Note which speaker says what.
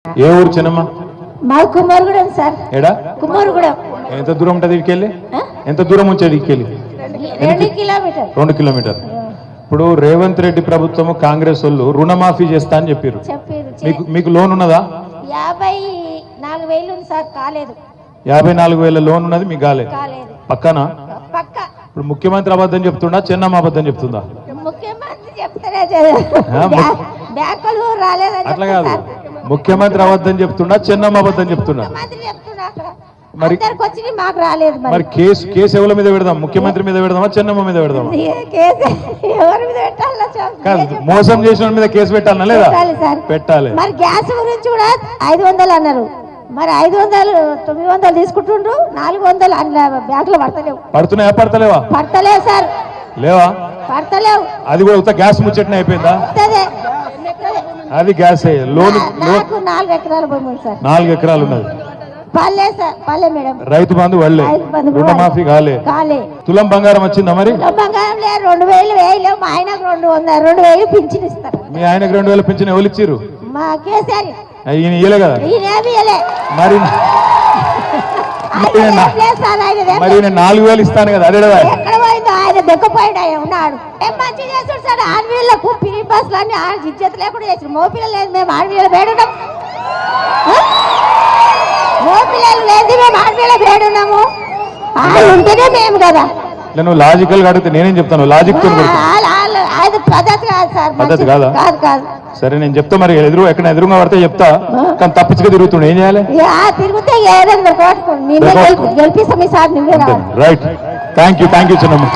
Speaker 1: ఏ ఊరు చిన్నమ్మ?
Speaker 2: మా కుమారుగూడెం సార్.
Speaker 1: ఎడా
Speaker 2: కుమారుగూడెం.
Speaker 1: ఎంత దూరం ఉంటుంది ఇక్కడికి? ఎంత దూరం ఉంచేది ఇక్కడికి?
Speaker 2: 2 కిలోమీటర్.
Speaker 1: 2 కిలోమీటర్. ఇప్పుడు రేవంత్ రెడ్డి ప్రభుత్వం కాంగ్రెస్ వాళ్ళు రుణమాఫీ చేస్తా అని చెప్పారు. మీకు లోన్ ఉన్నదా?
Speaker 2: 54,000 ఉంది సార్, కాలేదు.
Speaker 1: 54,000 లోన్ ఉన్నది, మీకు కాలేదు. పక్కన
Speaker 2: పక్క.
Speaker 1: ఇప్పుడు ముఖ్యమంత్రి అబద్ధం చెప్తుండా, చెన్నమ్మ అబద్ధం చెప్తుందా?
Speaker 2: ముఖ్యమంత్రి చెప్తారే బ్యాంకులు రాలేదని.
Speaker 1: అట్లా కాదు, ముఖ్యమంత్రి అబద్ధం చెప్తుండా, చెన్నమ్మ అబద్ధం చెప్తుండా? మరి
Speaker 2: మాకు రాలేదు.
Speaker 1: మరి కేసు ఎవరి మీద పెడదాం? ముఖ్యమంత్రి మీద పెడదామా, చెన్నమ్మ మీద పెడదామా?
Speaker 2: ఎవరి మీద పెట్టాలి?
Speaker 1: కాదు, మోసం చేసిన మీద కేసు పెట్టాలనా లేదా? పెట్టాలి.
Speaker 2: మరి గ్యాస్ గురించి కూడా 500 అన్నారు. మరి 500 900 తీసుకుంటుండ్రు, 400 బ్యాంకులో పడతలేవు.
Speaker 1: పడుతున్నాయా? పడతలేవా?
Speaker 2: పడతలేవు సార్.
Speaker 1: లేవా?
Speaker 2: పడతలేవు.
Speaker 1: అది కూడా గ్యాస్ ముచ్చటనే అయిపోయిందా? అది గ్యాస్ లోన్.
Speaker 2: 4 ఎకరాల భూమి ఉంది సార్.
Speaker 1: 4 ఎకరాలు ఉన్నది.
Speaker 2: పల్లె సార్, పల్లె మేడం.
Speaker 1: రైతు బంధు వాళ్ళే, రుణమాఫీ కాలే. తులం బంగారం వచ్చిందా? మరి
Speaker 2: బంగారం లేదు. 2,000 వేయలేవు. మా ఆయనకు 2,000 పింఛన్ ఇస్తారు.
Speaker 1: మీ ఆయనకు 2,000 పింఛన్ ఎవరు ఇచ్చిర్రు?
Speaker 2: మా కేసీఆర్.
Speaker 1: ఈయన ఇయ్యలే కదా. మరి మరి నేను 4,000 ఇస్తాను కదా. అదే కదా.
Speaker 2: ఎక్కడ పోయిందో ఆయన దొక్కపోయాడు. ఆయన ఉన్నాడు. ఏం మంచి చేస్తాడు సార్. ఆడపిల్లలకు పిరి బస్సులు అన్ని ఇజ్జత్ లేకుండా చేసి మోపిల్లలు లేదు. మేము ఆడపిల్లలు వేడున్నాం. మోపిల్లలు లేదు, మేము ఆడపిల్లలు వేడున్నాము. వాళ్ళు ఉంటేనే మేము కదా.
Speaker 1: నువ్వు లాజికల్ గా అడిగితే నేనేం చెప్తాను? లాజిక్ తో
Speaker 2: పద్ధతి కాదు సార్.
Speaker 1: పద్ధతి కాదా?
Speaker 2: కాదు కాదు.
Speaker 1: సరే నేను చెప్తా. మరి ఎక్కడ ఎదురుగా పడితే చెప్తా, కానీ తప్పించుగా తిరుగుతుండే ఏం చేయాలి?
Speaker 2: తిరిగితే గెలిపిస్తాం ఈ సార్.
Speaker 1: రైట్. థ్యాంక్ యూ చిన్నమ్మ.